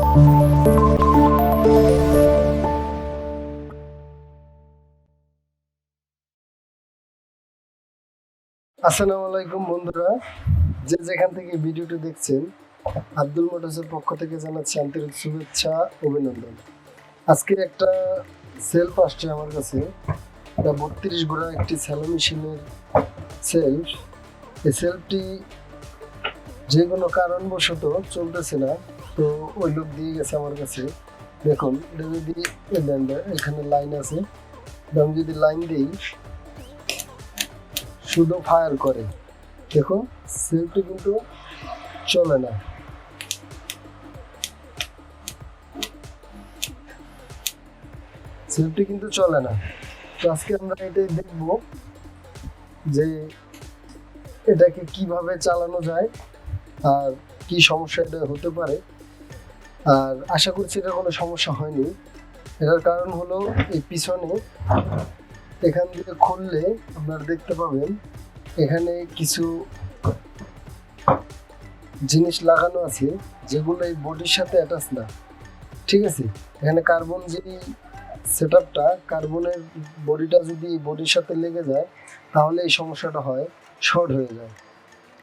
আসসালামু আলাইকুম বন্ধুরা, যে যেখান থেকে ভিডিওটি দেখছেন, আব্দুল মটরসের পক্ষ থেকে জানাচ্ছি আন্তরিক শুভেচ্ছা, অভিনন্দন। আজকে একটা সেলফ আসছে আমার কাছে, এটা 32 ঘোড়া একটি সেলো মেশিনের সেলফ। এই সেলফটি যে কোনো কারণবশত চলতেছে না, তো ওই লোক দিয়ে গেছে আমার কাছে। দেখুন, এটা যদি এখানে লাইন আছে, আমি যদি লাইন দিই শুধু ফায়ার করে, দেখুন সেলফটি কিন্তু চলে না। সেলফটি কিন্তু চলে না। তো আজকে আমরা এটাই দেখব যে এটাকে কিভাবে চালানো যায় আর কি সমস্যা এটা হতে পারে। আর আশা করছি এটা কোনো সমস্যা হয়নি। এটার কারণ হলো এই পিছনে এখান থেকে খুললে আপনারা দেখতে পাবেন এখানে কিছু জিনিস লাগানো আছে যেগুলো এই বডির সাথে অ্যাটাচ না। ঠিক আছে, এখানে কার্বন যে সেটআপটা, কার্বনের বডিটা যদি বডির সাথে লেগে যায় তাহলে এই সমস্যাটা হয়, শর্ট হয়ে যায়।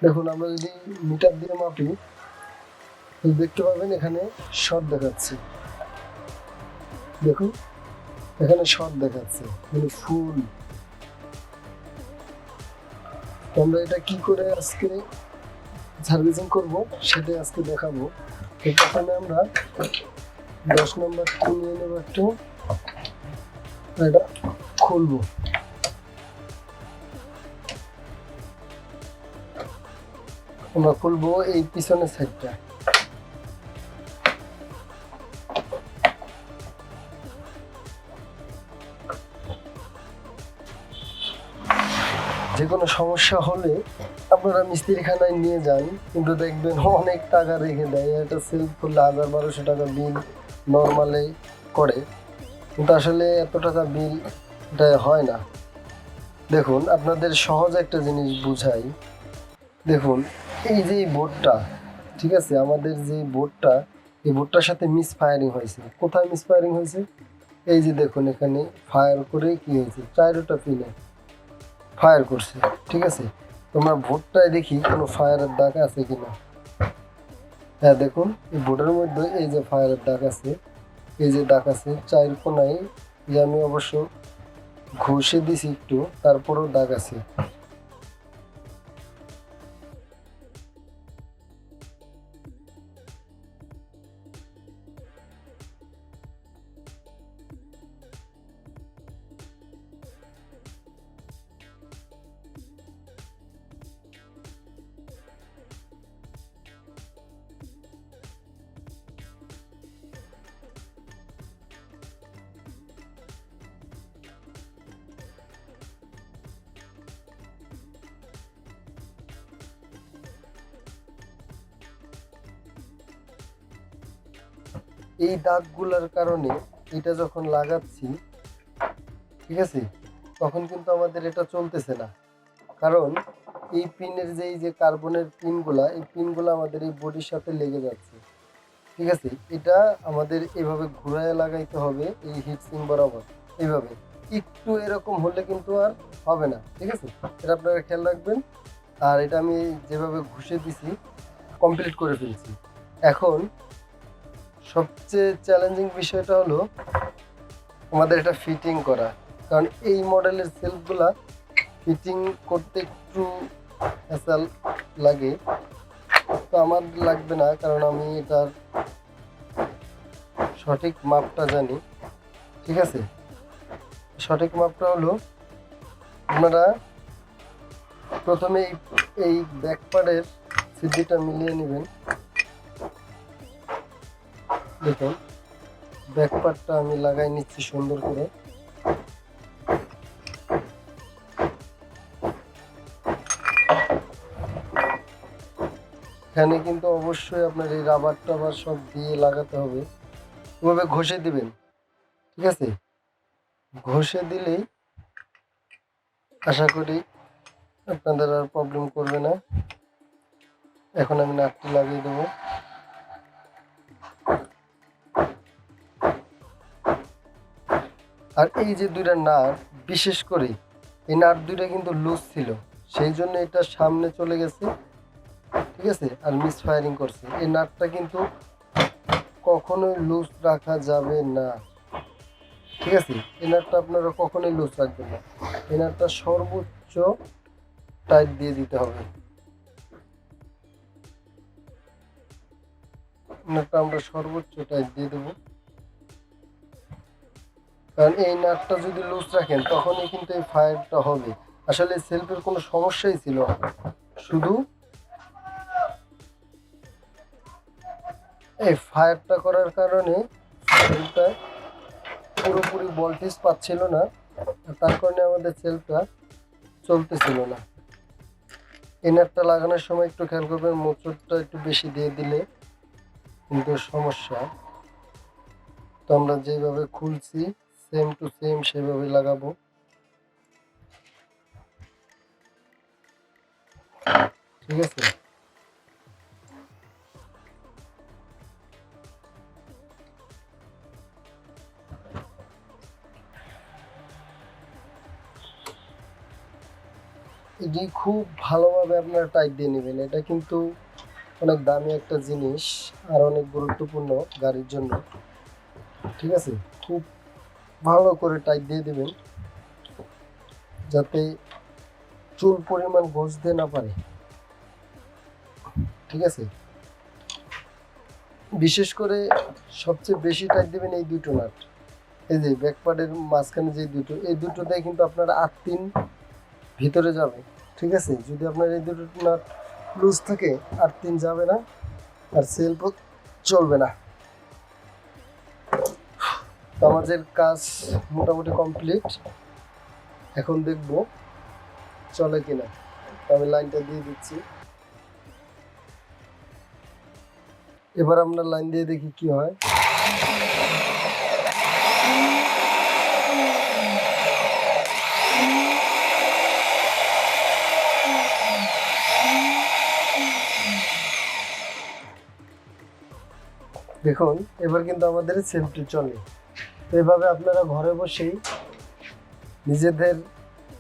দেখুন, আমরা যদি মিটার দিয়ে মাপি দেখতে পাবেন এখানে শর্ট দেখাচ্ছে। দেখুন, এখানে শর্ট দেখাচ্ছে, মানে ফুল। আমরা এটা কি করে আজকে সার্ভিসিং করব সেটাই আজকে দেখাবো। তো প্রথমে আমরা 10 নম্বরটি নিয়ে নেব, একটু এটা খুলবো। আমরা খুলবো এই পিছনের সাইডটা। যে কোনো সমস্যা হলে আপনারা মিস্ত্রিখানায় নিয়ে যান, কিন্তু দেখবেন অনেক টাকা রেখে দেয়। একটা সেলফ করলে 1000-1200 টাকা বিল নর্মালে করে, কিন্তু আসলে এত টাকা বিল এটা হয় না। দেখুন, আপনাদের সহজ একটা জিনিস বুঝাই। দেখুন, এই যে বোর্ডটা, ঠিক আছে, আমাদের যে বোর্ডটা, এই বোর্ডটার সাথে মিস ফায়ারিং হয়েছে। কোথায় মিস ফায়ারিং হয়েছে? এই যে দেখুন, এখানে ফায়ার করে কি হয়েছে, 4টা পিনে ফায়ার করছে। ঠিক আছে, তোমরা বোর্ডটায় দেখি কোনো ফায়ারের দাগ আছে কিনা। হ্যাঁ, দেখুন এই বোর্ডের মধ্যে এই যে ফায়ারের দাগ আছে, এই যে দাগ আছে 4 কোনায়। যে আমি অবশ্য ঘষে দিছি একটু, তারপরেও দাগ আছে। এই দাগগুলোর কারণে এটা যখন লাগাচ্ছি, ঠিক আছে, তখন কিন্তু আমাদের এটা চলতেছে না। কারণ এই পিনের যে কার্বনের পিনগুলা, এই পিনগুলো আমাদের এই বডির সাথে লেগে যাচ্ছে। ঠিক আছে, এটা আমাদের এভাবে ঘুরায় লাগাইতে হবে, এই হিটসিং বরাবর এইভাবে। একটু এরকম হলে কিন্তু আর হবে না। ঠিক আছে, এটা আপনারা খেয়াল রাখবেন। আর এটা আমি যেভাবে ঘুষে দিছি কমপ্লিট করে ফেলছি। এখন সবচেয়ে চ্যালেঞ্জিং বিষয়টা হলো আমাদের এটা ফিটিং করা। কারণ এই মডেলের সেলফগুলা ফিটিং করতে একটু হ্যাসেল লাগে। তো আমার লাগবে না, কারণ আমি এটার সঠিক মাপটা জানি। ঠিক আছে, সঠিক মাপটা হলো আপনারা প্রথমে এই ব্যাক পার্টের সিদ্ধিটা মিলিয়ে নেবেন। দেখুন, ব্যাক পার্টটা আমি লাগাই নিচ্ছি সুন্দর করে। এখানে কিন্তু অবশ্যই আপনার এই রাবার টাবার সব দিয়ে লাগাতে হবে। এভাবে ঘষে দিবেন। ঠিক আছে, ঘষে দিলেই আশা করি আপনাদের আর প্রবলেম করবে না। এখন আমি নাটটি লাগিয়ে দেবো। আর এই যে দুইটা নাট, বিশেষ করে এই নাট দুইটা কিন্তু লুজ ছিল, সেই জন্য এটা সামনে চলে গেছে, ঠিক আছে, আর মিস ফায়ারিং করছে। এই নাটটা কিন্তু কখনোই লুজ রাখা যাবে না, ঠিক আছে। এই নাটটা আপনারা কখনোই লুজ রাখবেন না, এই নাটটা সর্বোচ্চ টাইট দিয়ে দিতে হবে। নাটটা আমরা সর্বোচ্চ টাইট দিয়ে দেবো, কারণ এই নাটটা যদি লুজ রাখেন তখনই কিন্তু এই ফায়ারটা হবে। আসলে সেলফের কোনো সমস্যাই ছিল না, শুধু এই ফায়ারটা করার কারণে সেলফটা পুরোপুরি ভোল্টেজ পাচ্ছিল না, তার কারণে আমাদের সেলফটা চলতেছিল না। এই নাটটা লাগানোর সময় একটু খেয়াল করবেন, মোচড়টা একটু বেশি দিয়ে দিলে কিন্তু সমস্যা। তো আমরা যেভাবে খুলছি সেম টু সেম সেভাবে লাগাবো। ঠিক আছে, এটি খুব ভালোভাবে আপনারা টাইট দিয়ে নেবেন। এটা কিন্তু অনেক দামি একটা জিনিস আর অনেক গুরুত্বপূর্ণ গাড়ির জন্য, ঠিক আছে। খুব ভালো করে টাইট দিয়ে দেবেন যাতে চুল পরিমাণ ঘষতে না পারে, ঠিক আছে। বিশেষ করে সবচেয়ে বেশি টাইট দেবেন এই দুটো নাট, এই যে ব্যাকপার্টের মাঝখানে যে দুটো, এই দুটোতে কিন্তু আপনার 8 ভিতরে যাবে, ঠিক আছে। যদি আপনার এই দুটো নাট লুজ থাকে 8 যাবে না, আর সেলফ চলবে না। তো আমাদের কাজ মোটামুটি কমপ্লিট, এখন দেখব চলে কিনা। আমি লাইনটা দিয়ে দিচ্ছি, এবার আমরা লাইন দিয়ে দেখি কি হয়। দেখুন এবার কিন্তু আমাদের সেলফটি চলে। তো এভাবে আপনারা ঘরে বসেই নিজেদের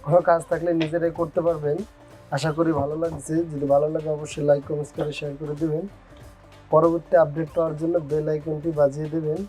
কোনো কাজ থাকলে নিজেরাই করতে পারবেন। আশা করি ভালো লাগছে। যদি ভালো লাগে অবশ্যই লাইক কমেন্টস করে শেয়ার করে দেবেন। পরবর্তী আপডেট পাওয়ার জন্য বেল আইকনটি বাজিয়ে দেবেন।